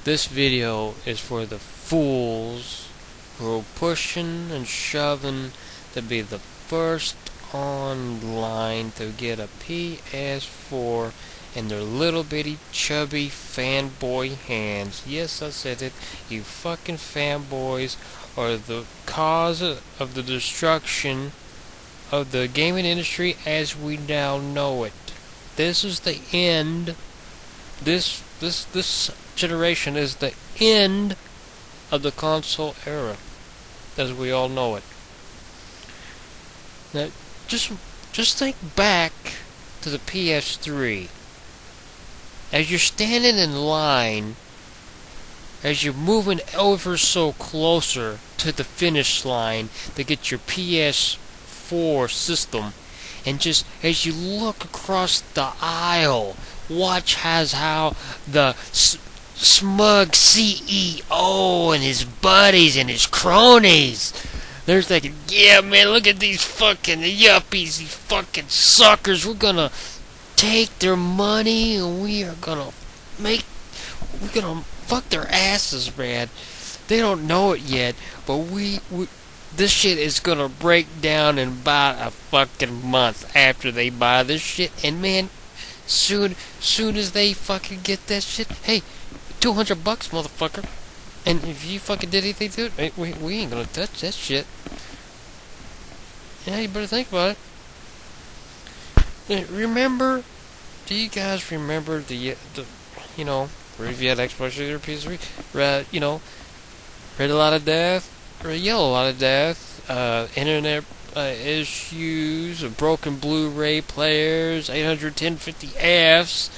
This video is for the fools who are pushing and shoving to be the first online to get a ps4 in their little bitty chubby fanboy hands. Yes, I said it. You fucking fanboys are the cause of the destruction of the gaming industry as we now know it. This is the end. This generation is the end of the console era, as we all know it. Now, just think back to the PS3. As you're standing in line, as you're moving ever so closer to the finish line to get your PS4 system, and just as you look across the aisle, watch how the smug CEO and his buddies and his cronies, they're thinking, yeah man, look at these fucking yuppies, these fucking suckers, we're gonna take their money and we're gonna fuck their asses, man. They don't know it yet, but this shit is gonna break down in about a fucking month after they buy this shit. And man, soon as they fucking get that shit, hey, $200, motherfucker. And if you fucking did anything to it, we ain't gonna touch that shit. Yeah, you better think about it. Remember? Do you guys remember the you know, if you had Xbox or PS3, you know, Red a lot of death, or yellow a lot of death, internet issues, broken Blu-ray players, 81050Fs,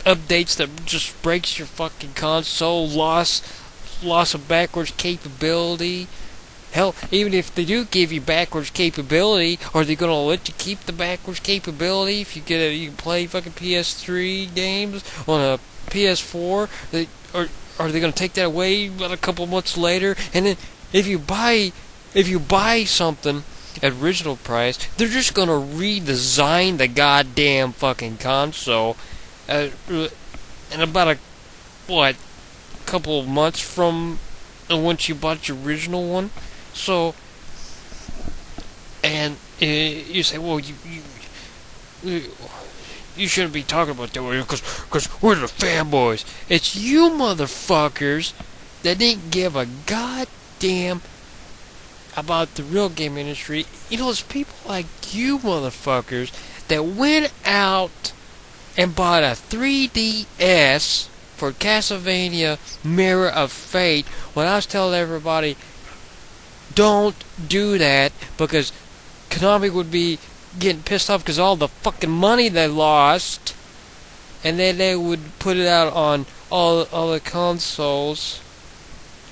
updates that just breaks your fucking console, loss of backwards capability. Hell, even if they do give you backwards capability, are they gonna let you keep the backwards capability if you you can play fucking PS3 games on a PS4? Are they gonna take that away about a couple months later? And then if you buy something at original price, they're just gonna redesign the goddamn fucking console in about a couple of months from once you bought your original one. So, and you say, well, you shouldn't be talking about that way because we're the fanboys. It's you motherfuckers that didn't give a goddamn about the real game industry. You know, it's people like you motherfuckers that went out and bought a 3DS for Castlevania Mirror of Fate when I was telling everybody, don't do that, because Konami would be getting pissed off because all the fucking money they lost, and then they would put it out on all the consoles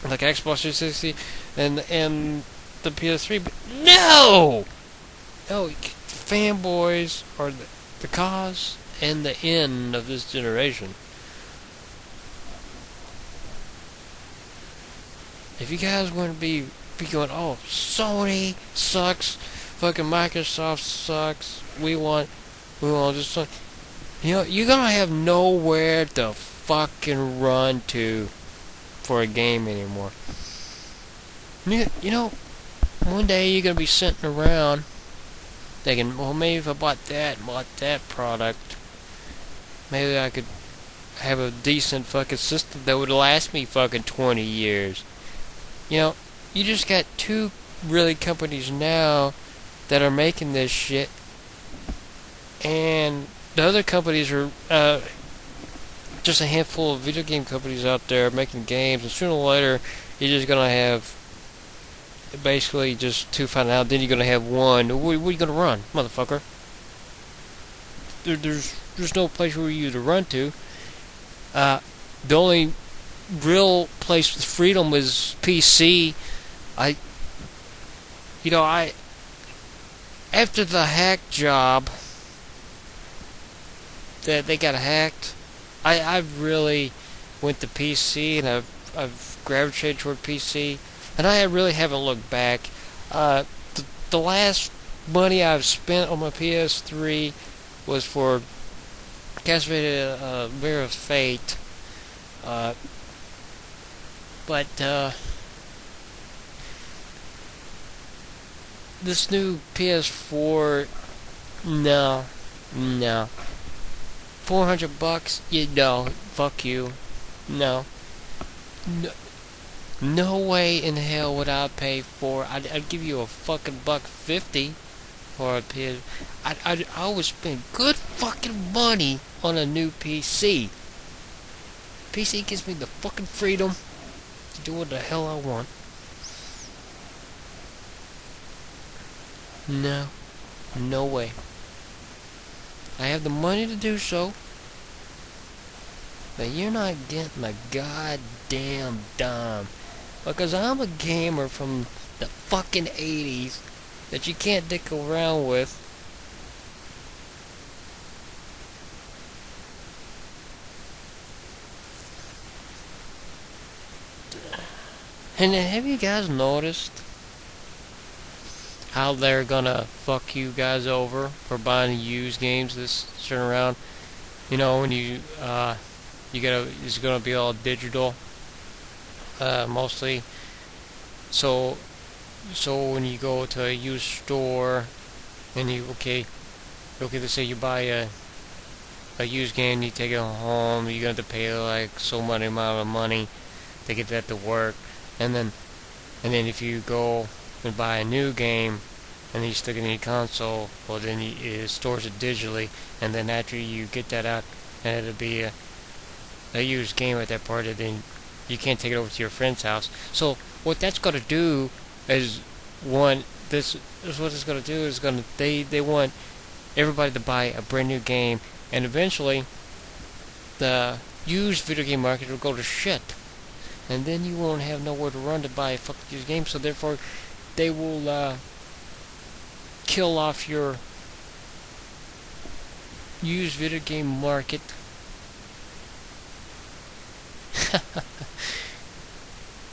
like Xbox 360 and the PS3. But no, fanboys are the cause and the end of this generation. If you guys want to be going, oh, Sony sucks, fucking Microsoft sucks, we want this one, you know, you're gonna have nowhere to fucking run to for a game anymore. You know, one day you're gonna be sitting around thinking, well, maybe if I bought that product, maybe I could have a decent fucking system that would last me fucking 20 years. You know, you just got two really companies now that are making this shit, and the other companies are just a handful of video game companies out there making games, and sooner or later you're just gonna have basically just two final out. Then you're gonna have one. What are you gonna run, motherfucker? There's no place for you to run to. The only real place with freedom is PC. After the hack job that they got hacked, I've really went to PC, and I've gravitated toward PC, and I really haven't looked back. The last money I've spent on my PS3 was for castrated Mirror of Fate. Uh, but this new PS4, no, no. $400? You know, fuck you. No. No. No way in hell would I pay for. I'd give you a fucking $1.50 for a PS. I would spend good fucking money on a new PC. PC gives me the fucking freedom to do what the hell I want. No. No way. I have the money to do so. But you're not getting a goddamn dime. Because I'm a gamer from the fucking 80s that you can't dick around with. And have you guys noticed how they're gonna fuck you guys over for buying used games this turn around? You know, when you it's gonna be all digital, mostly. So when you go to a used store and you let's say you buy a used game, you take it home, you're gonna have to pay like so much amount of money to get that to work, and then if you go and buy a new game and you stick it in your console, well then it stores it digitally, and then after you get that out, and it'll be a used game at that part, and then you can't take it over to your friend's house. So what that's gonna do is this is what it's gonna do is they want everybody to buy a brand new game, and eventually the used video game market will go to shit, and then you won't have nowhere to run to buy a fucking used game. So therefore they will kill off your used video game market.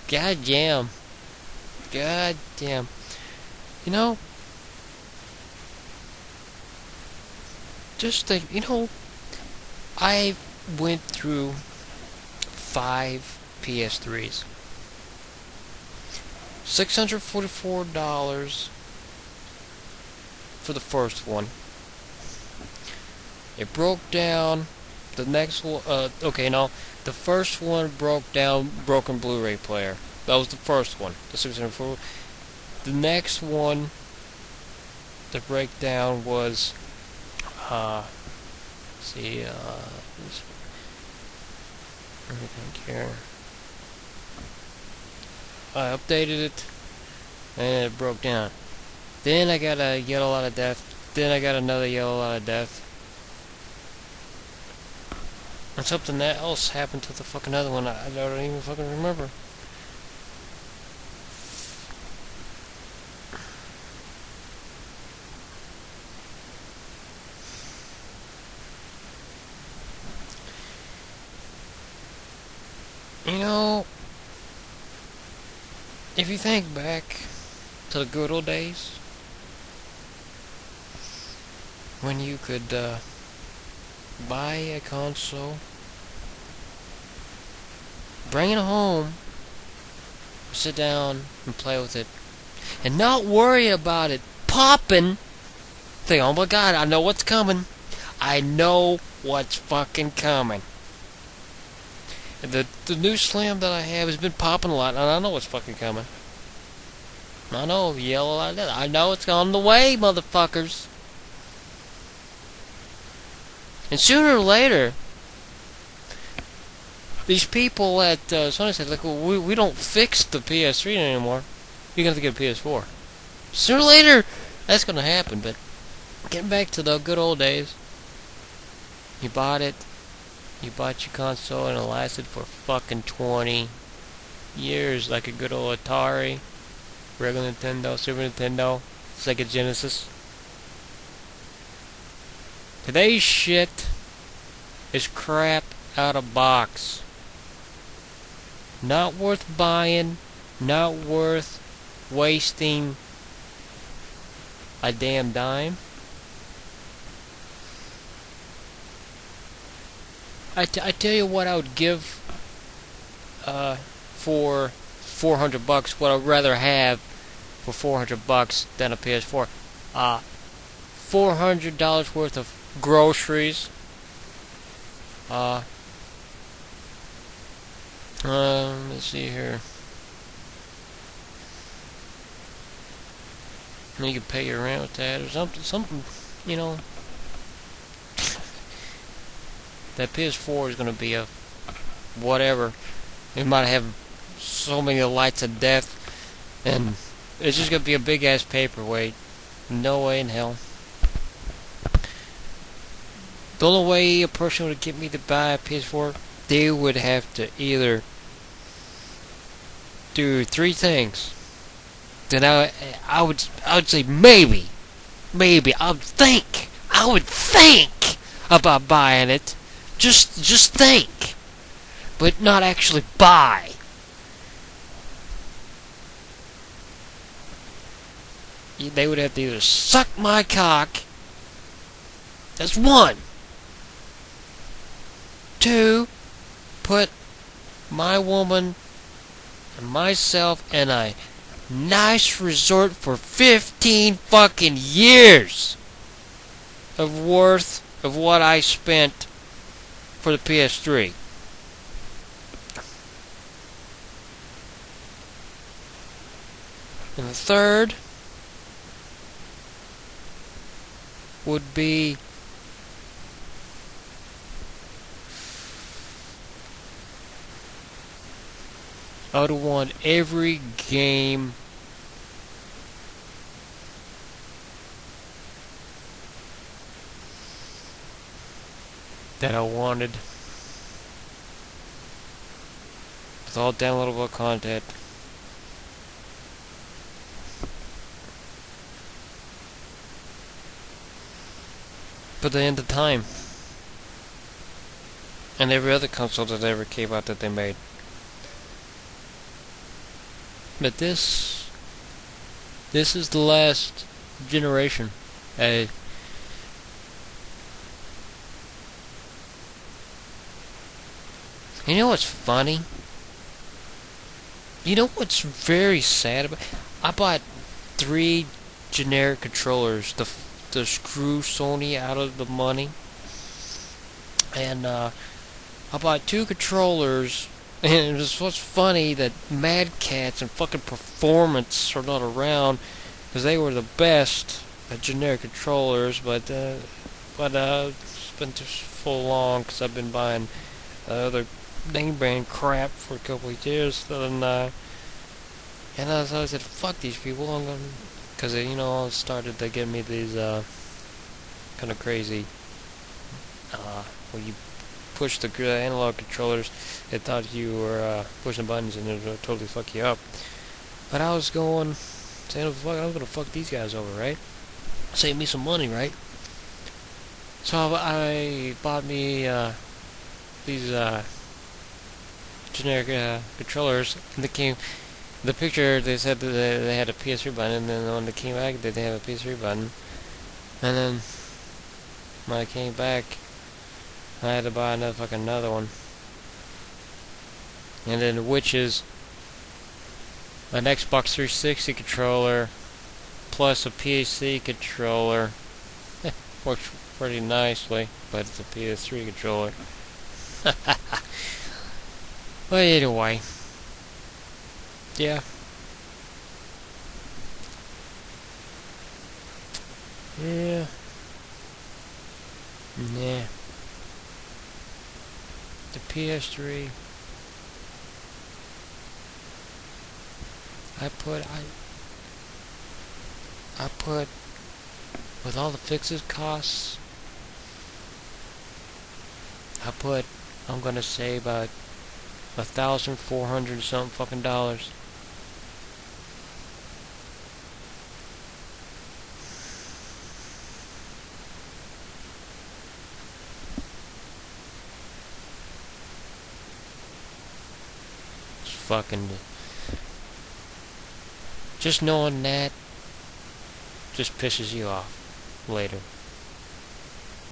God damn. God damn. You know, just think, I went through 5 PS3s. $644 for the first one. It broke down. The next one, the first one broke down, broken Blu-ray player. That was the first one, the 604. The next one, the breakdown was, everything here. I updated it, and it broke down. Then I got a Yellow Out of Death. Then I got another Yellow Out of Death. And something else happened to the fucking other one. I don't even fucking remember. You know, if you think back to the good old days when you could buy a console, bring it home, sit down and play with it, and not worry about it popping. Think, oh my god, I know what's coming. I know what's fucking coming. The new Slim that I have has been popping a lot, and I know what's fucking coming. I know, Yellow like that. I know it's on the way, motherfuckers. And sooner or later, these people at Sony said, look, we don't fix the PS3 anymore. You're going to have to get a PS4. Sooner or later, that's going to happen. But getting back to the good old days, you bought it. You bought your console and it lasted for fucking 20 years, like a good old Atari, regular Nintendo, Super Nintendo, Sega Genesis. Today's shit is crap out of box. Not worth buying, not worth wasting a damn dime. I tell you what I would give for $400. What I'd rather have for $400 than a PS4. $400 worth of groceries. Let's see here. You can pay your rent with that or something, you know. That PS4 is going to be a whatever. It might have so many lights of death, and it's just going to be a big ass paperweight. No way in hell. The only way a person would get me to buy a PS4, they would have to either do three things. Then I would say maybe I would think about buying it. Just think, but not actually buy. They would have to either suck my cock. That's one. Two, put my woman and myself in a nice resort for 15 fucking years of worth of what I spent for the PS3. And the third would be I would want every game that I wanted with all downloadable content. But the end of time. And every other console that ever came out that they made. But this is the last generation. You know what's funny? You know what's very sad about? I bought 3 generic controllers to screw Sony out of the money, and I bought 2 controllers. And it's what's funny that Mad Catz and fucking Performance are not around, because they were the best at generic controllers. But it's been too full long because I've been buying other name brand crap for a couple of years. And I said, fuck these people. I'm gonna, because started to give me these kind of crazy when you push the analog controllers, it thought you were pushing buttons and it would totally fuck you up. But I was going, saying, fuck, I'm gonna fuck these guys over, right? Save me some money, right? So I bought me these generic controllers, and they came. The picture, they said that they had a PS3 button, and then when they came back, they didn't have a PS3 button. And then when I came back, I had to buy another one. And then which is an Xbox 360 controller plus a PC controller. Works pretty nicely, but it's a PS3 controller. But anyway, yeah. Yeah. Yeah. The PS3. I put with all the fixes costs, I'm gonna say about $1,400 something fucking dollars. It's fucking, just knowing that just pisses you off later.